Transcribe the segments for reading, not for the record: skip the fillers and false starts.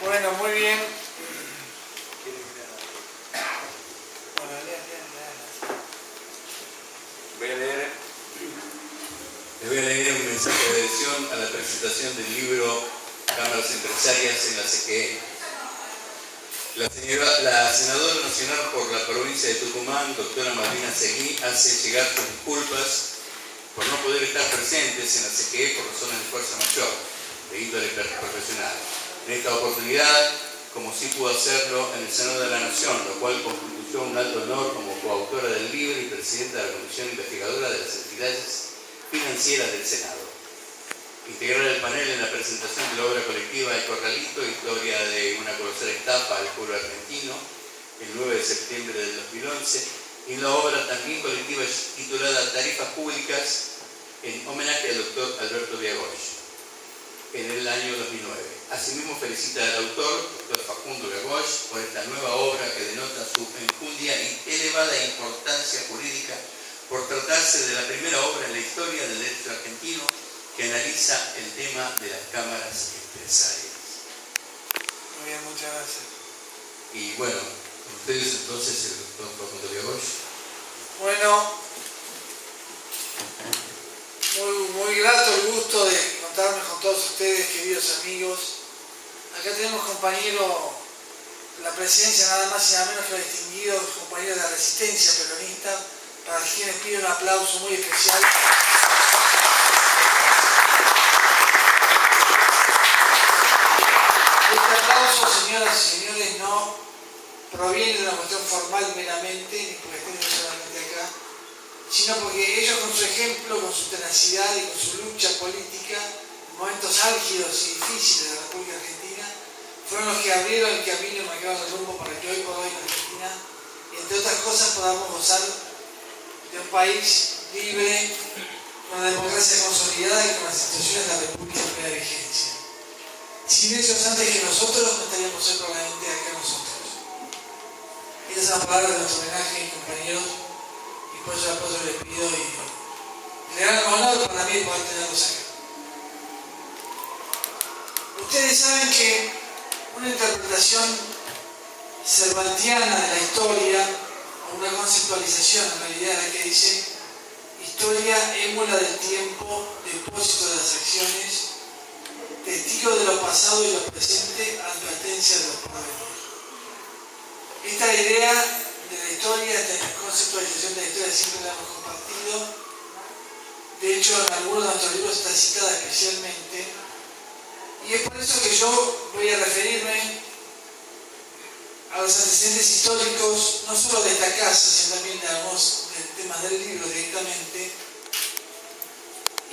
Bueno, muy bien. Les voy a leer un mensaje de adhesión a la presentación del libro Cámaras Empresarias en la CGE. La senadora nacional por la provincia de Tucumán, doctora Malvina Seguí, hace llegar sus disculpas por no poder estar presentes en la CGE por razones de fuerza mayor, de índole profesional. En esta oportunidad, como sí pudo hacerlo en el Senado de la Nación, lo cual constituyó un alto honor como coautora del libro y presidenta de la Comisión Investigadora de las Entidades Financieras del Senado. Integrar el panel en la presentación de la obra colectiva El Corralito, historia de una colosal estafa al pueblo argentino, el 9 de septiembre del 2011, y la obra también colectiva titulada Tarifas Públicas, en homenaje al doctor Alberto Viagoy, en el año 2009. Asimismo felicita al autor, doctor Facundo Viagoy, por esta nueva obra que denota su enjundia y elevada importancia jurídica por tratarse de la primera obra en la historia del derecho argentino que analiza el tema de las cámaras empresarias. Muy bien, muchas gracias. Y bueno, ustedes entonces, el doctor Facundo Viagoy. Bueno, muy grato el gusto de encontrarme con todos ustedes, queridos amigos. Acá tenemos compañeros de la presidencia, nada más y nada menos que los distinguidos compañeros de la resistencia peronista, para quienes pido un aplauso muy especial. Este aplauso, señoras y señores, no proviene de una cuestión formal meramente, ni porque estén solamente acá, sino porque ellos con su ejemplo, con su tenacidad y con su lucha política, en momentos álgidos y difíciles de la República Argentina, fueron los que abrieron el camino y marcaron el rumbo para que hoy por hoy en Argentina, entre otras cosas, podamos gozar de un país libre, con una democracia consolidada y con las instituciones de la República en plena vigencia. Sin ellos, antes que nosotros, no estaríamos hoy probablemente acá nosotros. Estas son las palabras de nuestro homenaje, compañeros, y por eso les pido y le dan el honor para mí poder tenerlos acá. Ustedes saben que una interpretación cervantiana de la historia, o una conceptualización en realidad la que dice historia émula del tiempo, depósito de las acciones, testigo de lo pasado y lo presente, advertencia de los porvenir. Esta idea de la historia, esta conceptualización de la historia siempre la hemos compartido. De hecho, en algunos de nuestros libros está citada especialmente. Y es por eso que yo voy a referirme a los antecedentes históricos, no solo de esta casa, sino también de algunos temas del libro directamente.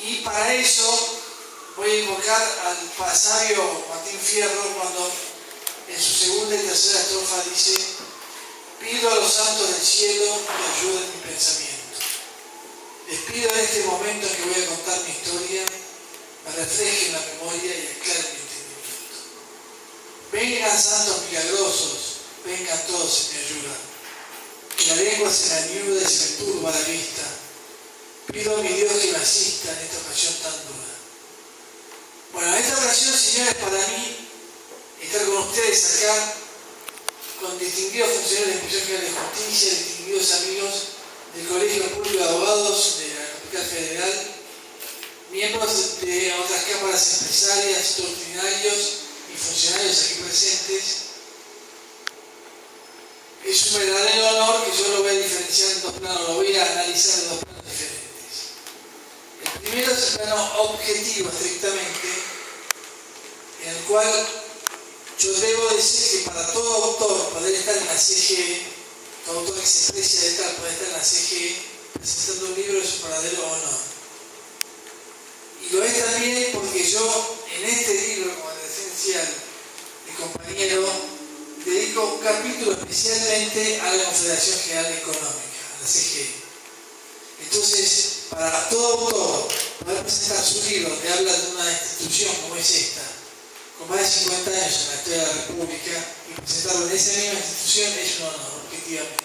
Y para eso voy a invocar al sabio Martín Fierro cuando en su segunda y tercera estrofa dice: pido a los santos del cielo que ayuden mi pensamiento. Les pido en este momento en que voy a contar mi historia, me reflejen la memoria y aclaren mi entendimiento. Vengan santos milagrosos, vengan todos en mi ayuda. Que la lengua se me añuda y se me turba la vista. Pido a mi Dios que me asista en esta ocasión tan dura. Bueno, esta ocasión, señores, para mí, estar con ustedes acá, con distinguidos funcionarios de la Inspección General de Justicia, distinguidos amigos del Colegio Público de Abogados de la Capital Federal, miembros de otras cámaras empresarias, doctrinarios y funcionarios aquí presentes. Es un verdadero honor que yo lo voy a diferenciar en dos planos, lo voy a analizar en dos planos diferentes. El primero es el plano objetivo, estrictamente, en el cual yo debo decir que para todo autor poder estar en la CGE, todo autor que se precia de tal poder estar en la CGE presentando un libro es un verdadero honor. Y lo es también porque yo en este libro, como el esencial, mi compañero, dedico un capítulo especialmente a la Confederación General Económica, a la CGE. Entonces, para todo autor poder presentar su libro que habla de una institución como es esta, con más de 50 años en la historia de la República, y presentarlo en esa misma institución es un honor, objetivamente.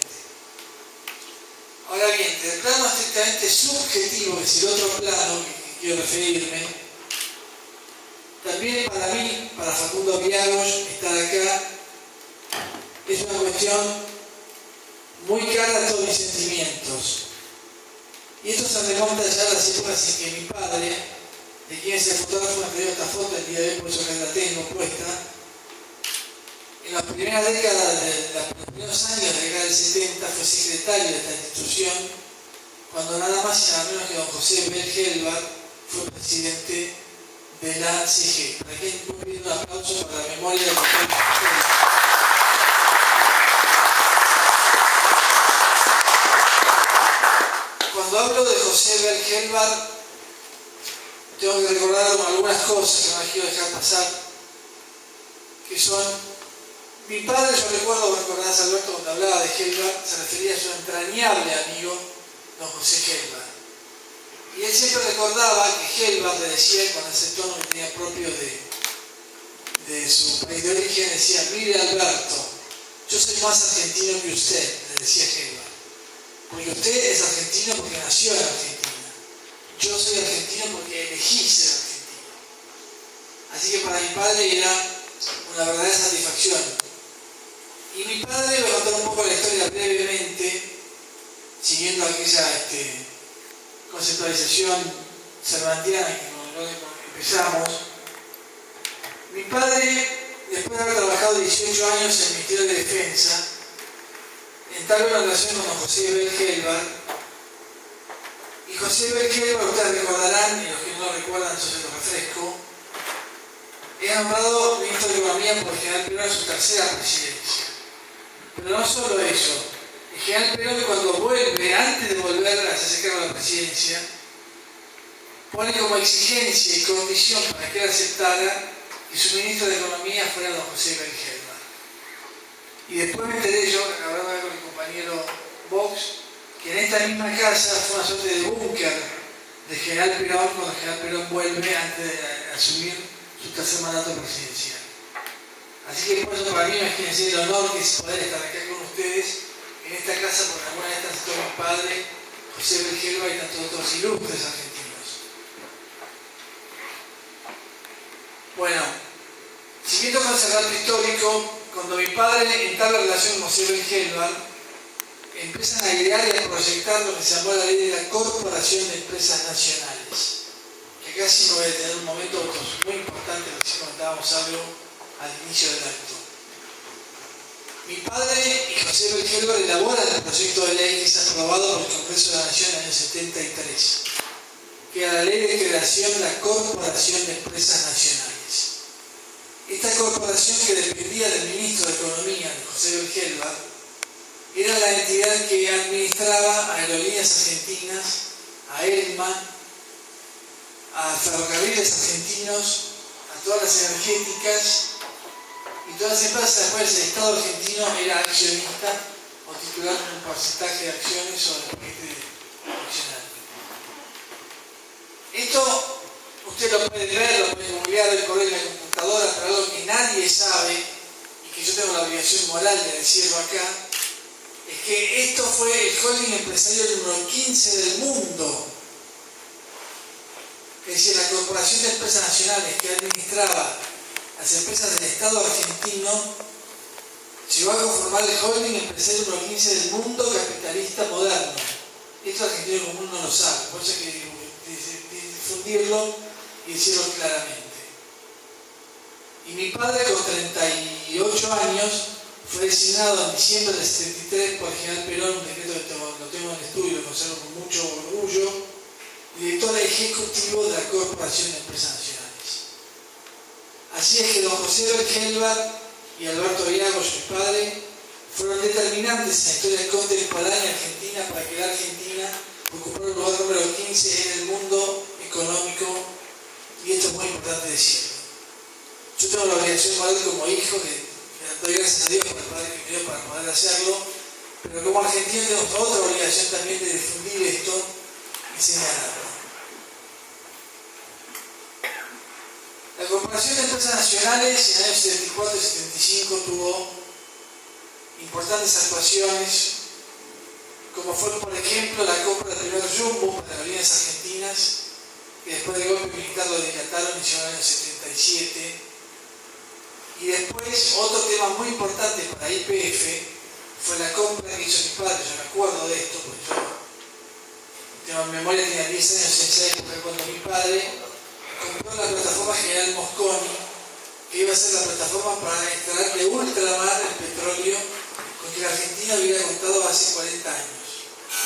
Ahora bien, del plano estrictamente subjetivo, que es el otro plano que quiero referirme, también para mí para Facundo Viagos estar acá es una cuestión muy cara a todos mis sentimientos. Y esto se remonta ya a las épocas en que mi padre, de quien es el fotógrafo, me pidió esta foto el día de hoy, por eso que la tengo puesta. En las primeras décadas, los primeros años de la década del 70, fue secretario de esta institución, cuando nada más y nada menos que don José Bergelbar fue presidente de la CG. Para que pueda pedir un aplauso para la memoria del doctor. Cuando hablo de José Bergelbar, tengo que recordar algunas cosas que no las quiero dejar pasar, que son: mi padre, yo recuerdo, recordás Alberto, cuando hablaba de Gelbar, se refería a su entrañable amigo, don José Gelbar. Y él siempre recordaba que Gelbar le decía, con ese tono que tenía propio de su país de origen, decía: mire Alberto, yo soy más argentino que usted, le decía Gelbar. Porque usted es argentino porque nació en Argentina. Yo soy argentino porque elegí ser argentino. Así que para mi padre era una verdadera satisfacción. Y mi padre, voy a contar un poco la historia brevemente, siguiendo aquella conceptualización cervantiana que con la que empezamos. Mi padre, después de haber trabajado 18 años en el Ministerio de Defensa, entabló una relación con don José Bergelbar. Y José Bergelbar, ustedes recordarán, y los que no lo recuerdan, yo se los refresco, era nombrado ministro de Economía por el general Perón en su tercera presidencia. Pero no solo eso, el general Perón, cuando vuelve, antes de volver a hacerse cargo de la presidencia, pone como exigencia y condición para que él aceptara que su ministro de Economía fuera don José Bergelbar. Y después me enteré yo, hablando con mi compañero Vox, que en esta misma casa fue una suerte de búnker de general Perón cuando el general Perón vuelve antes de asumir su tercer mandato presidencial. Así que por eso para mí me quiere decir el honor que es poder estar acá con ustedes en esta casa, porque alguna de estas estuvo mi padre, José Bergelbar, y tantos otros ilustres argentinos. Bueno, siguiendo con el relato histórico, cuando mi padre entabla relación con José Bergelbar, empiezan a idear y a proyectar lo que se llamó la ley de la Corporación de Empresas Nacionales. Que acá sí me voy a tener un momento muy importante, porque si comentábamos algo al inicio del acto. Mi padre y José Bergelbar elaboran el proyecto de ley que es aprobado por el Congreso de la Nación en el año 73, que era la ley de creación de la Corporación de Empresas Nacionales. Esta corporación, que dependía del ministro de Economía, de José Bergelbar, era la entidad que administraba a Aerolíneas Argentinas, a ELMA, a Ferrocarriles Argentinos, a todas las energéticas y todas las empresas a las cuales el Estado argentino era accionista o titular de un porcentaje de acciones o de paquete accionario. Esto usted lo puede ver, lo puede googlear, el correo en la computadora, pero algo que nadie sabe y que yo tengo la obligación moral de decirlo acá, es que esto fue el holding empresarial número 15 del mundo. Es decir, la Corporación de Empresas Nacionales, que administraba las empresas del Estado argentino, llegó a conformar el holding empresarial número 15 del mundo capitalista moderno. Esto el argentino común no lo sabe, por eso hay que difundirlo y decirlo claramente. Y mi padre, con 38 años, fue designado en diciembre del 73 por el general Perón, un decreto que lo tengo en el estudio, lo conservo con mucho orgullo, director ejecutivo de la Corporación de Empresas Nacionales. Así es que don José Bergelbar y Alberto Viagos, mi padre, fueron determinantes en la historia contemporánea argentina para que la Argentina ocupara el lugar número 15 en el mundo económico, y esto es muy importante decirlo. Yo tengo la obligación moral como hijo, que doy gracias a Dios por el padre que me dio para poder hacerlo, pero como argentino tengo otra obligación también de difundir esto y señalarlo. La Corporación de Empresas Nacionales en el año 74 y 75 tuvo importantes actuaciones, como fue, por ejemplo, la compra del primer Jumbo para las aerolíneas argentinas, que después del golpe militar lo dilataron y llegó en el año 77. Y después, otro tema muy importante para YPF fue la compra que hizo mi padre. Yo me acuerdo de esto, porque yo tengo en memoria, tenía 10 años en esa época, cuando mi padre compró la plataforma General Mosconi, que iba a ser la plataforma para extraer de ultramar el petróleo con que la Argentina hubiera contado hace 40 años,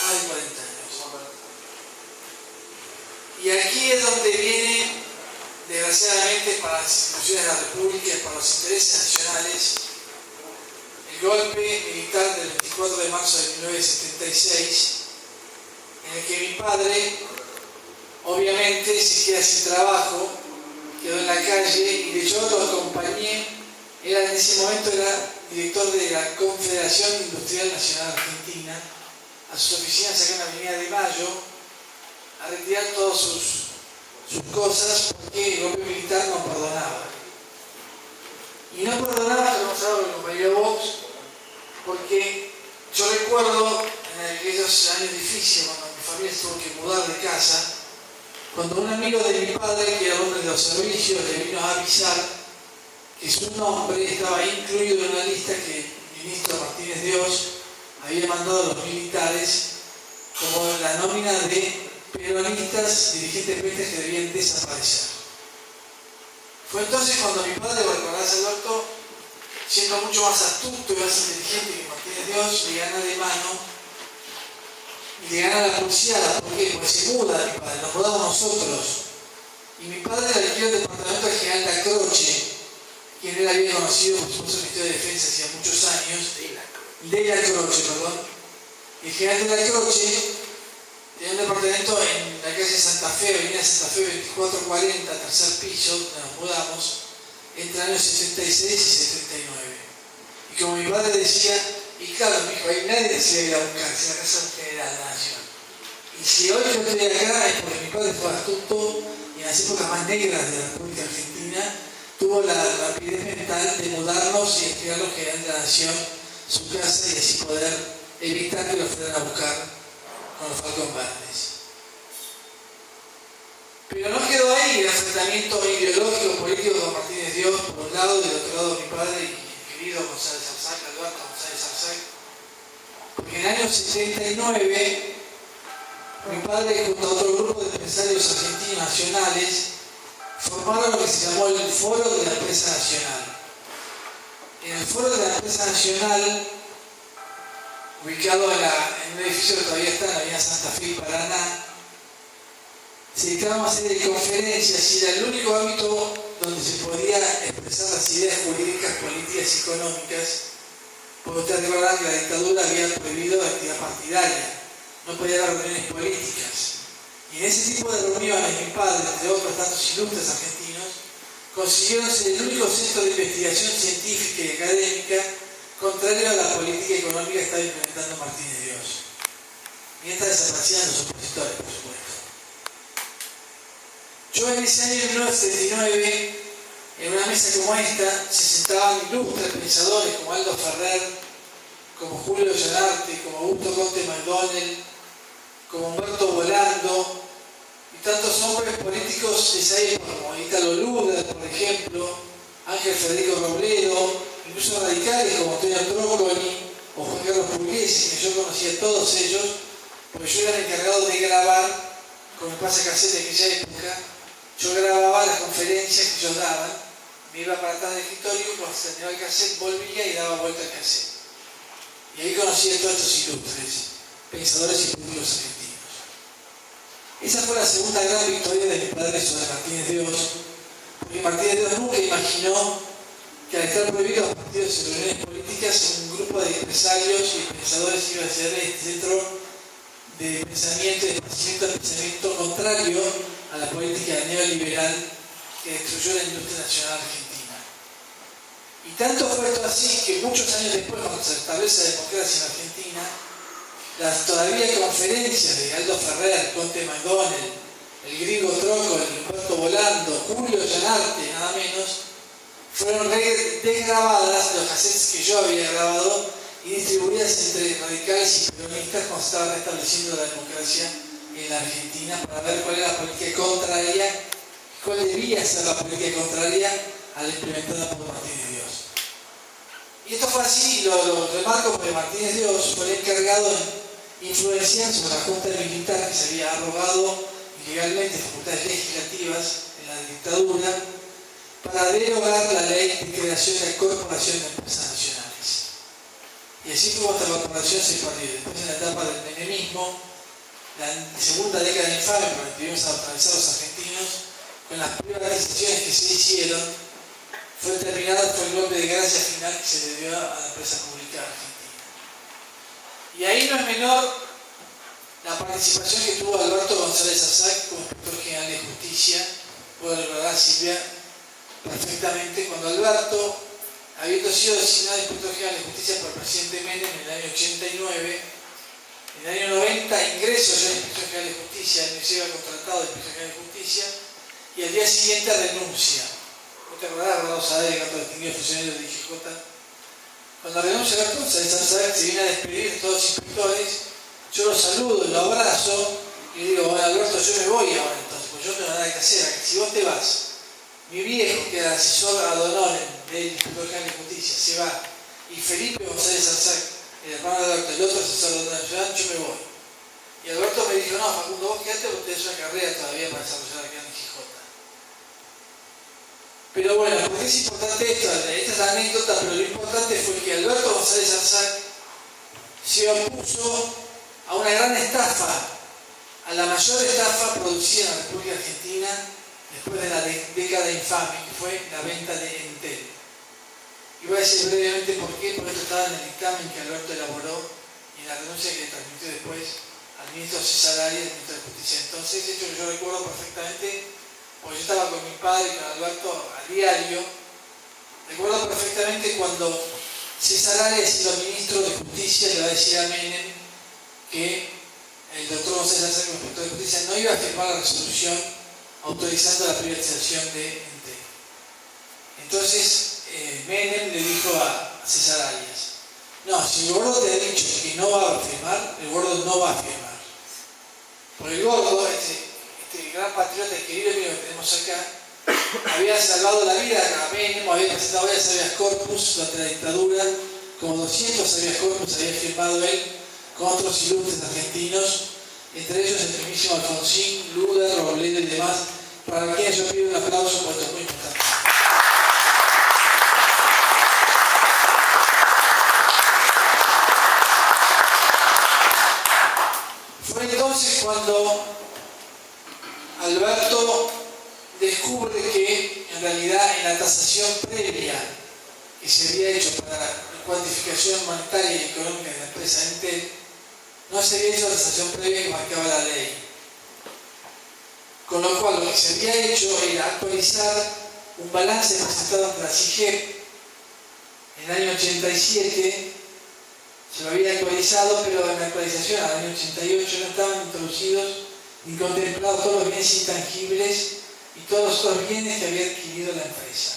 más de 40 años. Y aquí es donde viene, desgraciadamente, para las instituciones de la República y para los intereses nacionales, el golpe militar del 24 de marzo de 1976, en el que mi padre, obviamente, se queda sin trabajo, quedó en la calle y yo lo acompañé. En ese momento era director de la Confederación Industrial Nacional Argentina, a sus oficinas acá en la Avenida de Mayo, a retirar todas sus cosas, porque el golpe militar no perdonaba. Y no perdonaba, como sabe el compañero Vox, porque yo recuerdo en aquellos años difíciles, cuando mi familia se tuvo que mudar de casa, cuando un amigo de mi padre, que era hombre de los servicios, le vino a avisar que su nombre estaba incluido en una lista que el ministro Martínez Dios había mandado a los militares como la nómina de peronistas, dirigentes peronistas que debían desaparecer. Fue entonces cuando mi padre, recordarás Alberto, siendo mucho más astuto y más inteligente que Martínez Dios, le gana de mano y le gana la pulseada. ¿Por qué? Porque se muda mi padre, nos mudamos nosotros. Y mi padre era el departamento del general Lacroche, quien él había conocido por supuesto Ministerio de Defensa hacía muchos años, de Lacroche, perdón. El general de Lacroche tenía un departamento en la calle Santa Fe, avenida Santa Fe 2440, tercer piso, donde nos mudamos, entre años 76 y 79. Y como mi padre decía, y claro, mi hijo, ahí nadie se iba a ir a buscar, si la casa es general de la nación. Y si hoy yo estoy acá es porque mi padre fue astuto y en las épocas más negras de la República Argentina tuvo la rapidez mental de mudarnos y entregar los generales de la nación su casa y así poder evitar que lo fueran a buscar con los Falcón Verdes. Pero no quedó ahí el enfrentamiento ideológico político con Martínez Dios por un lado y del otro lado mi padre y mi querido González Arzac, Alberto González Arzac, porque en el año 79 mi padre junto a otro grupo de empresarios argentinos nacionales formaron lo que se llamó el Foro de la Empresa Nacional. En el Foro de la Empresa Nacional, ubicado en un edificio que todavía está en la avenida Santa Fe, Paraná, se dictaban una serie de conferencias y era el único ámbito donde se podía expresar las ideas jurídicas, políticas y económicas, porque ustedes recordarán que la dictadura había prohibido la actividad partidaria, no podía haber reuniones políticas. Y en ese tipo de reuniones, mi padre, entre otros tantos ilustres argentinos, consiguieron ser el único centro de investigación científica y académica contrario a la política económica que estaba implementando Martínez Dios. Mientras desaparecían los opositores, por supuesto. Yo en ese año de 1979, en una mesa como esta, se sentaban ilustres pensadores como Aldo Ferrer, como Julio Llanarte, como Augusto Conte McDonnell, como Humberto Volando, y tantos hombres políticos de esa época, como Italo Luder, por ejemplo, Ángel Federico Robledo, incluso radicales como Antonio Trócoli o Juan Carlos Pugliese, que yo conocía a todos ellos, porque yo era el encargado de grabar, con el pasacassette de aquella época, yo grababa las conferencias que ellos daban, me iba para atrás del escritorio, cuando se terminaba el cassette, volvía y daba vuelta al cassette. Y ahí conocí a todos estos ilustres pensadores y políticos argentinos. Esa fue la segunda gran victoria de mi padre sobre Martínez Dios, porque Martínez Dios nunca imaginó que al estar prohibidos los partidos y reuniones políticas, un grupo de empresarios y pensadores iba a ser este centro de pensamiento y de pensamiento contrario a la política neoliberal que destruyó la industria nacional argentina. Y tanto fue esto así que muchos años después, cuando se establece la democracia en Argentina, las todavía conferencias de Aldo Ferrer, Conte McDonnell, el griego Trócoli, Humberto Volando, Julio Llanarte, nada menos, fueron desgrabadas de los cassettes que yo había grabado y distribuidas entre radicales y peronistas cuando se estaba restableciendo la democracia en la Argentina para ver cuál era la política contraria, cuál debía ser la política contraria a la implementada por Martínez Dios. fue así, lo remarco porque Martínez de Oz fue el encargado de influenciar sobre la Junta Militar que se había arrogado ilegalmente facultades legislativas en la dictadura para derogar la ley de creación de corporación de empresas nacionales. Y así fue como esta corporación se perdió. Después, en la etapa del menemismo, la segunda década infame por la que vivimos a atravesar los argentinos, con las privatizaciones que se hicieron, fue el golpe de gracia final que se le dio a la empresa pública argentina. Y ahí no es menor la participación que tuvo Alberto González Azac como inspector general de justicia. Puedo recordar, Silvia, perfectamente cuando Alberto, habiendo sido designado inspector general de justicia por el presidente Menem en el año 89, en el año 90 ingreso yo en inspector general de justicia, él me lleva contratado de inspector general de justicia, y al día siguiente renuncia. ¿Vos te acordás, Rodolfo Saavedra, otro distinguido funcionario de IGJ? Cuando renuncia Alberto González Azac, se viene a despedir de todos los inspectores, yo lo saludo, lo abrazo y le digo, bueno, Alberto, yo me voy ahora entonces, porque yo no tengo nada que hacer. Si vos te vas, mi viejo, que era asesor ad honorem del inspector general de justicia, se va, y Felipe González Azac, el hermano de Alberto, el otro asesor ad honorem, yo me voy. Y Alberto me dijo, no, Facundo, vos quedate porque tenés una carrera todavía para desarrollar acá en IGJ. Pero bueno, ¿por qué es importante esto? Esta es la anécdota, pero lo importante fue que Alberto González Azac se opuso a una gran estafa, a la mayor estafa producida en la República Argentina después de la década infame, que fue la venta de Entel. Y voy a decir brevemente por qué, porque esto estaba en el dictamen que Alberto elaboró y en la renuncia que le transmitió después al ministro César Arias, ministro de Justicia. Entonces, hecho que yo recuerdo perfectamente, porque yo estaba con mi padre y con Alberto a diario, recuerdo perfectamente cuando César Arias, siendo ministro de Justicia, le va a decir a Menem que el doctor González Azac, como inspector de justicia, no iba a firmar la resolución autorizando la privatización de Entel. Entonces, Menem le dijo a César Arias, no, si el gordo te ha dicho que no va a firmar, el gordo no va a firmar. Porque el gordo, este gran patriota querido mío que tenemos acá, había salvado la vida a Menem, había presentado varias habeas corpus durante la dictadura, como 200 habeas corpus había firmado él con otros ilustres argentinos, entre ellos el mismísimo Alfonsín, Luder, Robledo y demás, para quienes yo pido un aplauso porque esto es muy importante. Fue entonces cuando Alberto descubre que en realidad en la tasación previa que se había hecho para la cuantificación monetaria y económica de la empresa Entel, no se había hecho la tasación previa que marcaba la ley. Con lo cual lo que se había hecho era actualizar un balance presentado ante la CIGEP en el año 87, se lo había actualizado, pero en la actualización al año 88 no estaban introducidos ni contemplados todos los bienes intangibles y todos los otros bienes que había adquirido la empresa.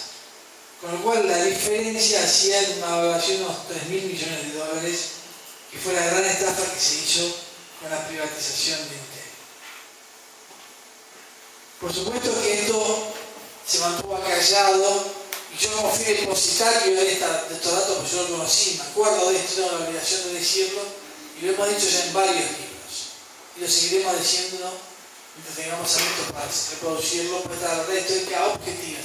Con lo cual la diferencia hacía una evaluación de unos 3.000 millones de dólares, que fue la gran estafa que se hizo con la privatización de Entel. Por supuesto que esto se mantuvo acallado, y yo como fui depositario de estos datos, pues yo lo conocí, me acuerdo de esto, tengo la obligación de decirlo, y lo hemos dicho ya en varios libros, y lo seguiremos diciendo mientras tengamos ámbitos para reproducirlo, pues la verdad histórica objetiva.